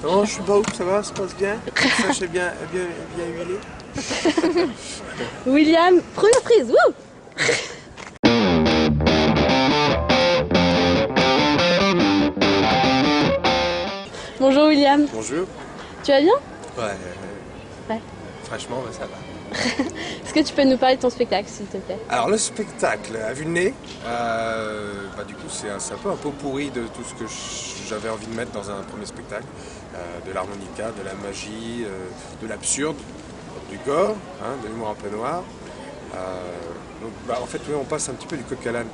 Non, je suis pas ouf, ça va, ça passe bien. Ça, c'est bien huilé. William, première prise, wouh! Bonjour William, Bonjour. tu vas bien? Ouais. Ouais. Franchement, ouais, ça va. Est-ce que tu peux nous parler de ton spectacle, s'il te plaît? Alors, le spectacle, à vue de nez, du coup, c'est un peu un pot pourri de tout ce que j'avais envie de mettre dans un premier spectacle. De l'harmonica, de la magie, de l'absurde, du gore, hein, de l'humour un peu noir. En fait, oui, on passe un petit peu du coq à l'âne.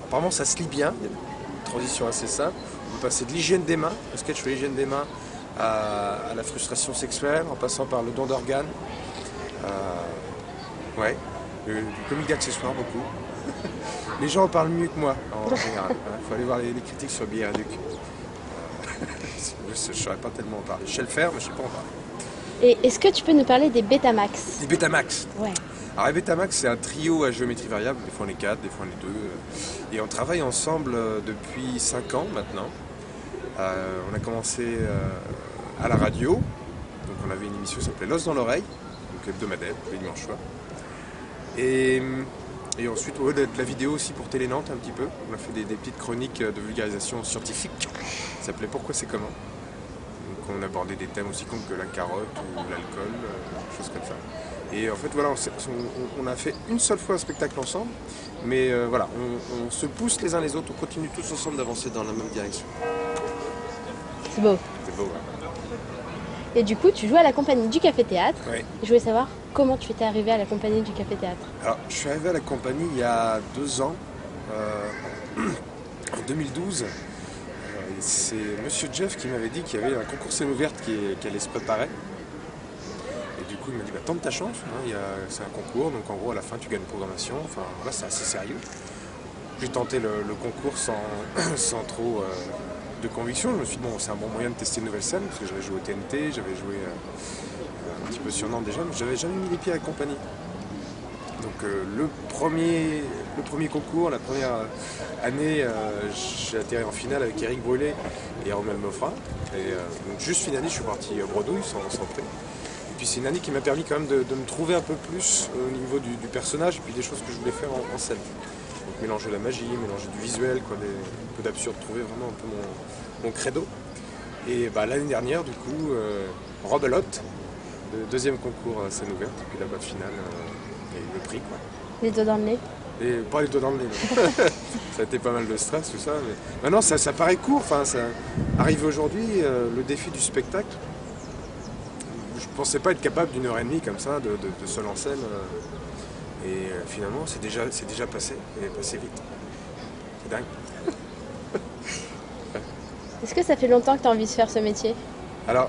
Apparemment, ça se lit bien, il y a une transition assez simple. On peut passer de l'hygiène des mains, le sketch sur l'hygiène des mains, à la frustration sexuelle, en passant par le don d'organes. Ouais, du comique d'accessoires beaucoup. Les gens en parlent mieux que moi en général. Il faut aller voir les critiques sur Billet Duc. Je ne saurais pas tellement en parler. Je sais le faire, mais je ne sais pas en parler. Et est-ce que tu peux nous parler des Betamax? Les Betamax. Ouais. Alors les Betamax, c'est un trio à géométrie variable. Des fois on est 4, des fois on est 2. Et on travaille ensemble depuis 5 ans maintenant. On a commencé à la radio. Donc on avait une émission qui s'appelait L'os dans l'oreille, donc hebdomadaire, les dimanches soirs. Et ensuite, ouais, de la vidéo aussi pour Télé Nantes un petit peu. On a fait des petites chroniques de vulgarisation scientifique. Ça s'appelait Pourquoi c'est comment. Donc on abordait des thèmes aussi cons que la carotte ou l'alcool, choses comme ça. Et en fait, voilà, on a fait une seule fois un spectacle ensemble. Mais voilà, on se pousse les uns les autres. On continue tous ensemble d'avancer dans la même direction. C'est beau. C'est beau, ouais. Et du coup, tu joues à la compagnie du Café Théâtre. Ouais. Je voulais savoir comment tu étais arrivé à la compagnie du Café Théâtre. Alors, je suis arrivé à la compagnie il y a 2 ans, en 2012. C'est Monsieur Jeff qui m'avait dit qu'il y avait un concours scène ouverte qui allait se préparer. Et du coup, il m'a dit tente ta chance, hein, c'est un concours, donc en gros, à la fin, tu gagnes une programmation. Enfin, voilà, c'est assez sérieux. J'ai tenté le concours sans trop de conviction. Je me suis dit, bon, c'est un bon moyen de tester une nouvelle scène, parce que j'avais joué au TNT, j'avais joué un petit peu sur Nantes déjà, mais j'avais jamais mis les pieds à la compagnie. Donc le premier concours, la première année, j'ai atterri en finale avec Éric Brûlé et Romain Mofra. Et donc juste finale, je suis parti bredouille, sans prix. Et puis c'est une année qui m'a permis quand même de me trouver un peu plus au niveau du personnage et puis des choses que je voulais faire en scène. Donc mélanger la magie, mélanger du visuel, un peu d'absurde, trouver vraiment un peu mon credo. Et l'année dernière, du coup, Robelote, le deuxième concours scène ouverte, et puis la finale. Et le prix, quoi. Les doigts dans le nez. Et pas les doigts dans le nez. Ça a été pas mal de stress, tout ça. Mais maintenant, ça paraît court. Enfin, ça arrive aujourd'hui, le défi du spectacle. Je pensais pas être capable d'une heure et demie comme ça, de seul en scène. Et finalement, c'est déjà passé. Et passé vite. C'est dingue. Est-ce que ça fait longtemps que tu as envie de faire ce métier? Alors,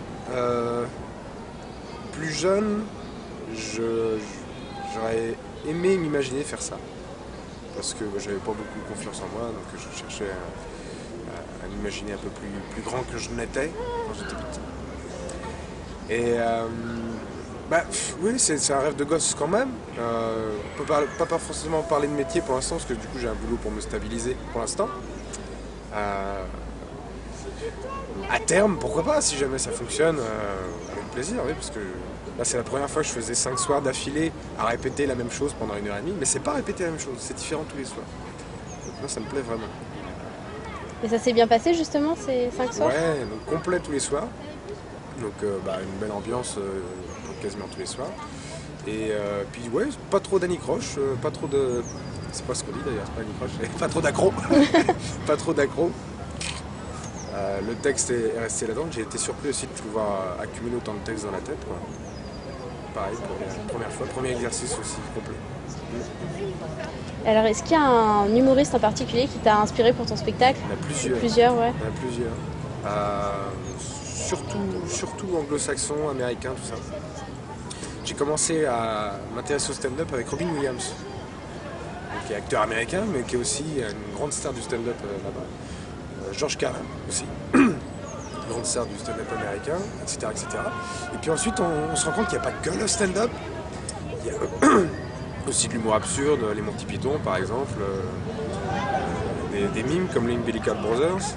plus jeune, j'aurais aimé m'imaginer faire ça, parce que j'avais pas beaucoup confiance en moi, donc je cherchais à m'imaginer un peu plus grand que je n'étais quand j'étais petit. Et oui, c'est un rêve de gosse quand même. On peut pas forcément parler de métier pour l'instant, parce que du coup j'ai un boulot pour me stabiliser pour l'instant. À terme, pourquoi pas, si jamais ça fonctionne, avec plaisir, oui, parce que là c'est la première fois que je faisais 5 soirs d'affilée à répéter la même chose pendant 1 heure et demie, mais c'est pas répéter la même chose, c'est différent tous les soirs. Donc moi ça me plaît vraiment. Et ça s'est bien passé justement ces 5 soirs? Ouais, donc complet tous les soirs, donc une belle ambiance quasiment tous les soirs. Et puis ouais, pas trop d'anicroche, pas trop de... C'est pas ce qu'on dit d'ailleurs, c'est pas anicroche, pas trop d'accro. Pas trop d'accro. Le texte est resté là-dedans. J'ai été surpris aussi de pouvoir accumuler autant de texte dans la tête, quoi. Pareil pour la première fois, premier exercice aussi complet. Alors est-ce qu'il y a un humoriste en particulier qui t'a inspiré pour ton spectacle? Il y en a plusieurs. Plusieurs, ouais. Il y en a plusieurs. Surtout anglo-saxon, américain, tout ça. J'ai commencé à m'intéresser au stand-up avec Robin Williams, qui est acteur américain, mais qui est aussi une grande star du stand-up là-bas. George Carlin aussi, grande star du stand-up américain, etc., etc. Et puis ensuite, on se rend compte qu'il n'y a pas que le stand-up. Il y a aussi de l'humour absurde, les Monty Python par exemple, des mimes comme les Umbilical Brothers.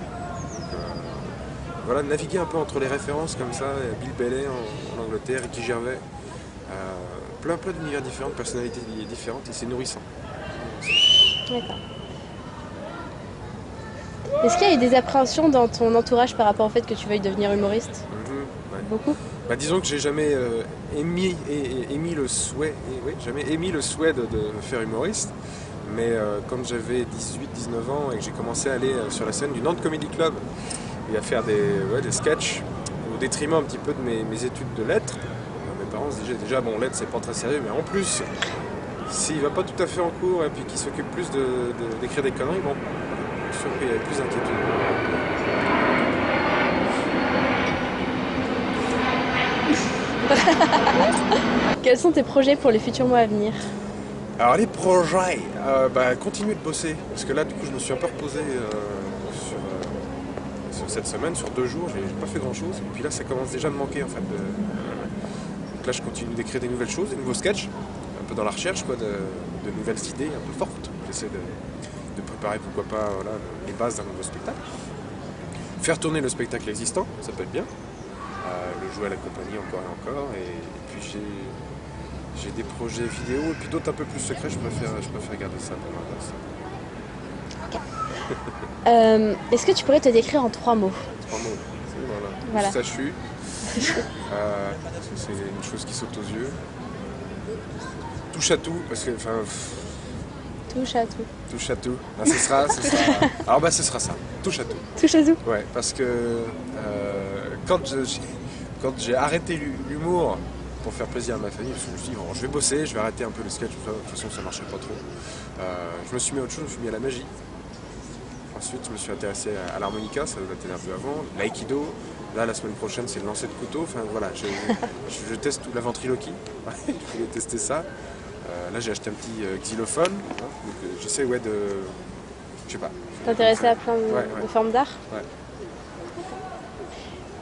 voilà, naviguer un peu entre les références comme ça, Bill Bailey en Angleterre, Ricky Gervais, plein d'univers différents, de personnalités différentes, et c'est nourrissant. D'accord. Est-ce qu'il y a eu des appréhensions dans ton entourage par rapport au fait que tu veuilles devenir humoriste? Ouais. Beaucoup? Bah, disons que j'ai jamais émis le souhait, jamais émis le souhait de faire humoriste, mais quand j'avais 18-19 ans et que j'ai commencé à aller sur la scène du Nantes Comedy Club et à faire des sketchs au détriment un petit peu de mes études de lettres, mes parents se disaient déjà bon, lettres c'est pas très sérieux, mais en plus s'il va pas tout à fait en cours et puis qu'il s'occupe plus d'écrire des conneries, bon, je suis sûr qu'il y avait plus d'inquiétude. Quels sont tes projets pour les futurs mois à venir? Alors les projets, continuer de bosser, parce que là du coup je me suis un peu reposé sur cette semaine, sur 2 jours, j'ai pas fait grand chose, et puis là ça commence déjà à me manquer en fait. Donc là je continue d'écrire des nouvelles choses, des nouveaux sketchs, un peu dans la recherche quoi, de nouvelles idées un peu fortes. J'essaie de préparer pourquoi pas voilà, les bases d'un nouveau spectacle. Faire tourner le spectacle existant, ça peut être bien. Le jouer à la compagnie encore et encore, et puis j'ai des projets vidéo et puis d'autres un peu plus secrets, je préfère garder ça pour ma place. Est-ce que tu pourrais te décrire en 3 mots? 3 mots, Voilà. Moustachu, c'est une chose qui saute aux yeux. Touche à tout, parce que Touche à tout. touche à tout. Non, ce sera ce sera ça, touche à tout. Touche à tout. Ouais, parce que quand j'ai arrêté l'humour pour faire plaisir à ma famille, je me suis dit bon, je vais bosser, je vais arrêter un peu le sketch, de toute façon ça marchait pas trop. Je me suis mis à autre chose, je me suis mis à la magie. Ensuite je me suis intéressé à l'harmonica, ça doit être un peu avant, l'aïkido. Là la semaine prochaine c'est le lancer de couteau, enfin voilà, je teste la ventriloquie, je voulais tester ça. Là j'ai acheté un petit xylophone, hein, donc j'essaie je sais pas. T'intéresser à plein de formes d'art? Ouais.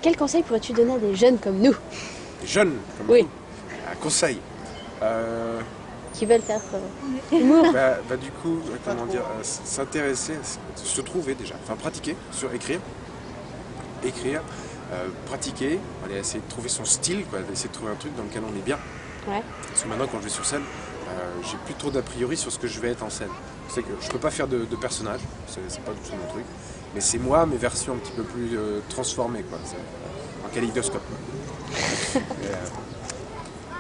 Quel conseil pourrais-tu donner à des jeunes comme nous? Des jeunes comme Oui. nous. Un conseil. Qui veulent faire humour? Du coup, comment dire, s'intéresser, se trouver déjà, enfin pratiquer, écrire, pratiquer, aller essayer de trouver son style, quoi, essayer de trouver un truc dans lequel on est bien. Ouais. Parce que maintenant quand je vais sur scène, j'ai plus trop d'a priori sur ce que je vais être en scène. C'est que je peux pas faire de personnage, c'est pas du tout mon truc, mais c'est moi, mes versions un petit peu plus transformées, quoi, en kaléidoscope.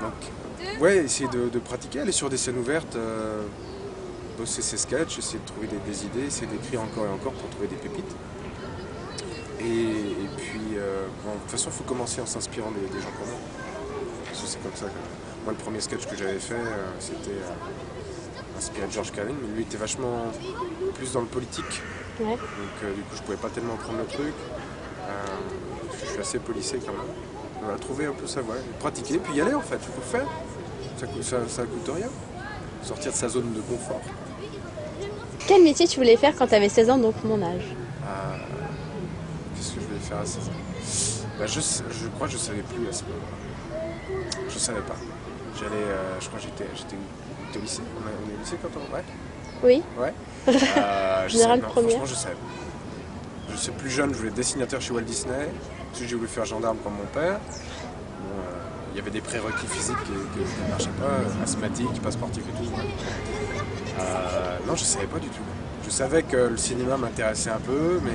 Donc, ouais, essayer de pratiquer, aller sur des scènes ouvertes, bosser ses sketchs, essayer de trouver des idées, essayer d'écrire encore et encore pour trouver des pépites. Et puis, de toute façon, il faut commencer en s'inspirant des gens comme moi. Parce que c'est comme ça que... Moi, le premier sketch que j'avais fait, c'était inspiré de George Carlin, mais lui était vachement plus dans le politique. Ouais. Donc, du coup, je pouvais pas tellement prendre le truc. Je suis assez policé quand même. Voilà, trouver un peu sa voie, pratiquer, puis y aller en fait, il faut faire. Ça coûte rien. Sortir de sa zone de confort. Quel métier tu voulais faire quand tu avais 16 ans, donc mon âge? Qu'est-ce que je voulais faire à 16 ans? Je crois que je savais plus à ce moment-là. Je savais pas. Je crois que j'étais au lycée. On est au lycée quand on... Ouais. Oui. Ouais. Général première. Franchement, je savais. Je sais, plus jeune, je voulais être dessinateur chez Walt Disney. Ensuite, j'ai voulu faire gendarme comme mon père. Bon, il y avait des prérequis physiques qui ne marchaient pas, asthmatique, pas sportif et tout. Non, je savais pas du tout. Je savais que le cinéma m'intéressait un peu, mais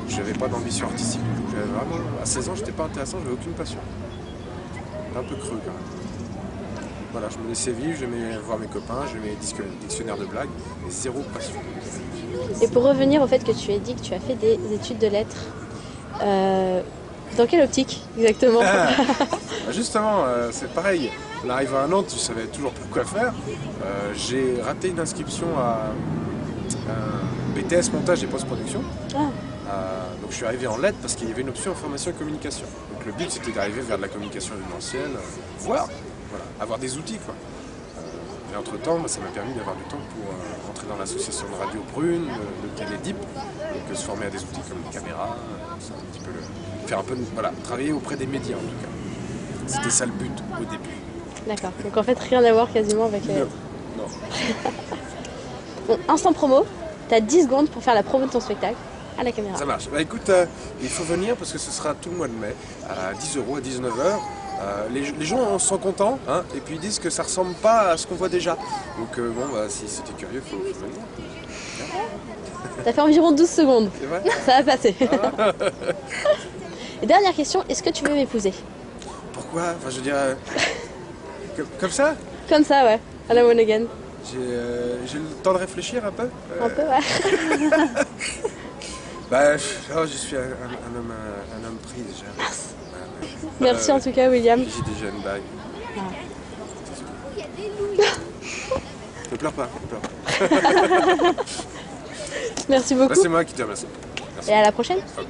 je n'avais pas d'ambition artistique du tout. Vraiment, à 16 ans, j'étais pas intéressant, j'avais aucune passion. Un peu creux quand même. Voilà, je me laissais vivre, j'aimais voir mes copains, j'aimais les dictionnaires de blagues, mais zéro passion. Et pour revenir au fait que tu as dit que tu as fait des études de lettres, dans quelle optique exactement? Justement, c'est pareil. En arrivant à Nantes, je savais toujours plus quoi faire. J'ai raté une inscription à BTS montage et post-production. Donc je suis arrivé en lettres parce qu'il y avait une option information et communication. Donc le but c'était d'arriver vers de la communication événementielle, voilà, avoir des outils quoi. Et entre temps, ça m'a permis d'avoir du temps pour entrer dans l'association de radio Prune, de Télédip, donc se former à des outils comme les caméras, un petit peu faire un peu, travailler auprès des médias en tout cas. C'était ça le but au début. D'accord, donc en fait rien à voir quasiment avec les lettres. Non. Bon, instant promo, t'as 10 secondes pour faire la promo de ton spectacle. À la caméra. Ça marche. Bah écoute, il faut venir parce que ce sera tout le mois de mai, à 10 € à 19 h. Les gens sont contents, hein, et puis ils disent que ça ressemble pas à ce qu'on voit déjà. Donc bon, bah, si c'était curieux, il faut venir. T'as fait environ 12 secondes. C'est vrai? Ça va passer. Et dernière question, est-ce que tu veux m'épouser? Pourquoi? Enfin, je veux dire, comme ça? Comme ça, ouais. À la one again. J'ai le temps de réfléchir un peu. Un peu, ouais. Bah, je suis un homme pris déjà. Merci en tout cas, William. J'ai déjà une bague. Ah. Ne pleure pas, ne pleure pas. Merci beaucoup. Bah, c'est moi qui te remercie. Merci. Et à la prochaine. Ok.